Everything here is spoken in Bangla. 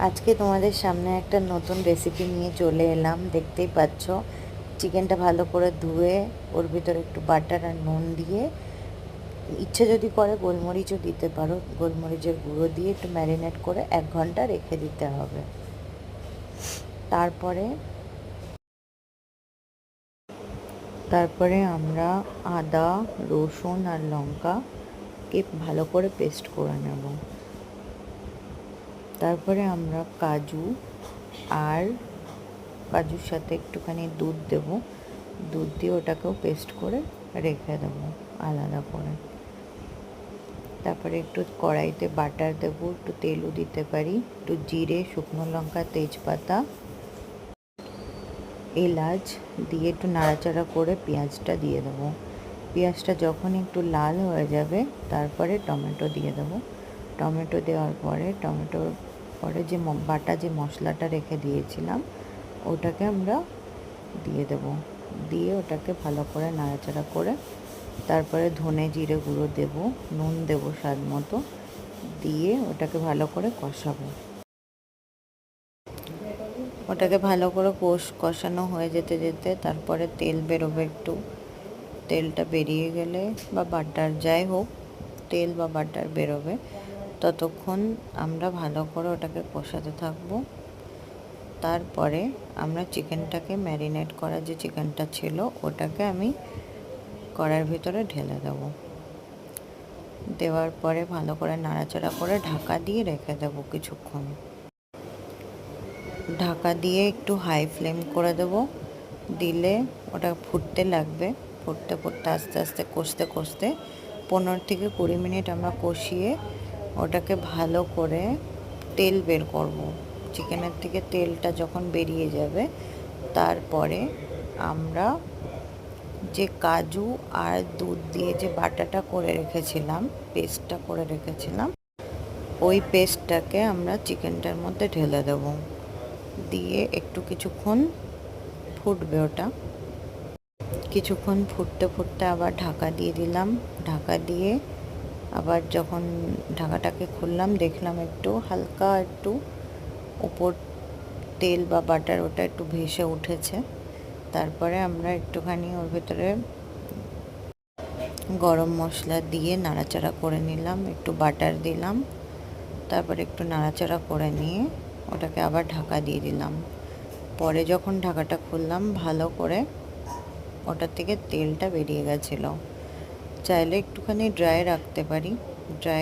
আজকে তোমাদের সামনে একটা নতুন রেসিপি নিয়ে চলে এলাম। দেখতেই পাচ্ছ, চিকেনটা ভালো করে ধুয়ে ওর ভিতরে একটু বাটার আর নুন দিয়ে, ইচ্ছে যদি করে গোলমরিচও দিতে পারো, গোলমরিচের গুঁড়ো দিয়ে একটু ম্যারিনেট করে 1 ঘন্টা রেখে দিতে হবে। তারপরে আমরা আদা, রসুন আর লঙ্কাকে ভালো করে পেস্ট করে নেব। তারপরে আমরা কাজুর সাথে একটুখানি দুধ দেব, দুধ দিয়ে ওটাকেও পেস্ট করে রেখে দেবো আলাদা করে। তারপরে একটু কড়াইতে বাটার দেবো, একটু তেলও দিতে পারি, একটু জিরে, শুকনো লঙ্কা, তেজপাতা, এলাচ দিয়ে একটু নাড়াচাড়া করে পেঁয়াজটা দিয়ে দেবো। পেঁয়াজটা যখন একটু লাল হয়ে যাবে তারপরে টমেটো দিয়ে দেবো। টমেটো দেওয়ার পরে যে বাটা যে মশলাটা রেখে দিয়েছিলাম ওটাকে আমরা দিয়ে দেবো। দিয়ে ওটাকে ভালো করে নাড়াচাড়া করে তারপরে ধনে জিরে গুঁড়ো দেবো, নুন দেবো স্বাদ মতো, দিয়ে ওটাকে ভালো করে কষাবো। ওটাকে ভালো করে কষানো হয়ে যেতে যেতে তারপরে তেল বেরোবে একটু। তেলটা বেরিয়ে গেলে বা বাটার যাই হোক, তেল বা বাটার বেরোবে, ততক্ষণ আমরা ভালো করে ওটাকে কষাতে থাকবো। তারপরে আমরা চিকেনটাকে ম্যারিনেট করা যে চিকেনটা ছিল ওটাকে আমি কড়াইয়ের ভিতরে ঢেলে দেবো। দেওয়ার পরে ভালো করে নাড়াচাড়া করে ঢাকা দিয়ে রেখে দেবো কিছুক্ষণ। ঢাকা দিয়ে একটু হাই ফ্লেম করে দেবো, দিলে ওটা ফুটতে লাগবে। ফুটতে ফুটতে আস্তে আস্তে কষতে কষতে 15 থেকে 20 মিনিট আমরা কষিয়ে ওটাকে ভালো করে তেল বের করব। চিকেনের থেকে তেলটা যখন বেরিয়ে যাবে তারপরে আমরা যে কাজু আর দুধ দিয়ে যে বাটাটা করে রেখেছিলাম, পেস্টটা করে রেখেছিলাম, ওই পেস্টটাকে আমরা চিকেনটার মধ্যে ঢেলে দেব। দিয়ে একটু কিছুক্ষণ ফুটবে ওটা। কিছুক্ষণ ফুটতে ফুটতে আবার ঢাকা দিয়ে দিলাম। ঢাকা দিয়ে আবার যখন ঢাকাটাকে খুললাম দেখলাম একটু হালকা একটু উপর তেল বা বাটার ওটা একটু ভেসে উঠেছে। তারপরে আমরা একটুখানি ওর ভেতরে গরম মশলা দিয়ে নাড়াচাড়া করে নিলাম, একটু বাটার দিলাম, তারপরে একটু নাড়াচাড়া করে নিয়ে ওটাকে আবার ঢাকা দিয়ে দিলাম। পরে যখন ঢাকাটা খুললাম ভালো করে ওটার থেকে তেলটা বেরিয়ে গেছিলো। চাইলে একটুখানি ড্রাই রাখতে পারি, ড্রাই